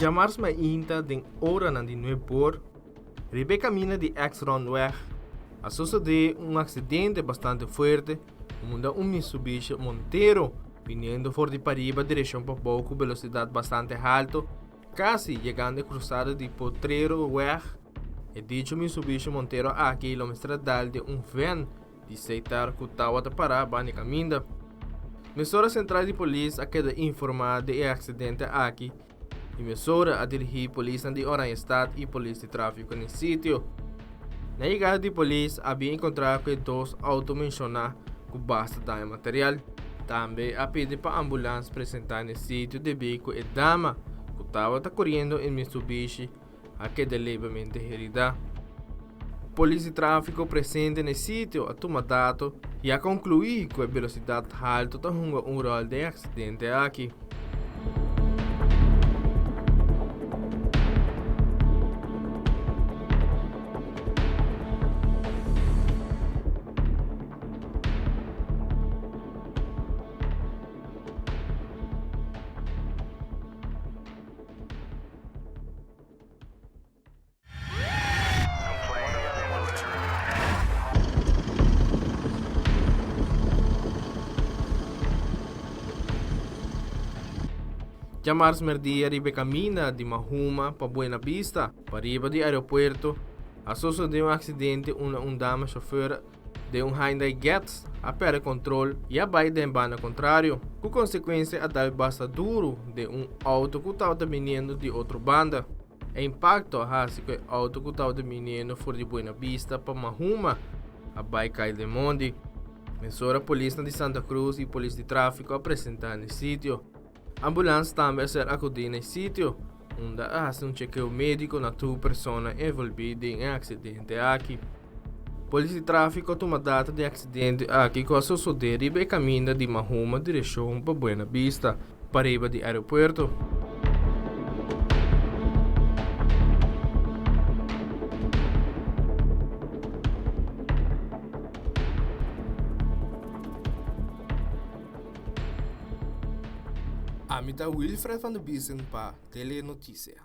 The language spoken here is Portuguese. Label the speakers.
Speaker 1: Jamars ma inta den ora na di Nuepor, ribe cammina di ex-Ronweg, a suceder un accidente bastante fuerte, onde Mitsubishi Montero, viniendo por de Pariba direção por pouco, velocidade bastante alto, quase chegando a cruzada de Potrero Weg, e dicho Mitsubishi Montero a quilômetro de um van de aceitar que estava a parar bani caminda. Emissora central de polícia queda informada de acidente aqui. Emissora a dirigir polícia de Oranjestad e polícia de tráfico no sítio. Na chegada de polícia, havia encontrado que dois autos mencionados com basta dano material. Também a pedir para a ambulância apresentar no sítio de bico e dama que estava correndo em Mitsubishi a queda levemente herida. Polícia de tráfico presente no sítio a tomar dados e a concluir que a velocidade alta está um rol de acidente aqui. Jamars merdia ribe cammina de Mahuma para Buena Vista, para riba do aeroporto, a sucedeu um acidente onde um dama chauffeur de um Hyundai Getz a perder controle e a baia de embana contrário, com consequência a dar basta duro de um auto que estava vindo de outra banda. O impacto hace que o auto que estava vindo for de Buena Vista para Mahuma, a baia cai de monte. Emissora polícia de Santa Cruz e polícia de tráfico apresentar no sítio. A ambulância também ser acudida no sítio, onde faz um chequeo médico na duas pessoas envolvidas em acidente aqui. Polícia de tráfico toma data de acidente aqui com a suceder e caminha de Mahuma direção para Buena Vista, para riba do aeroporto. Amita Wilfred van de Biesen para Telenotícia.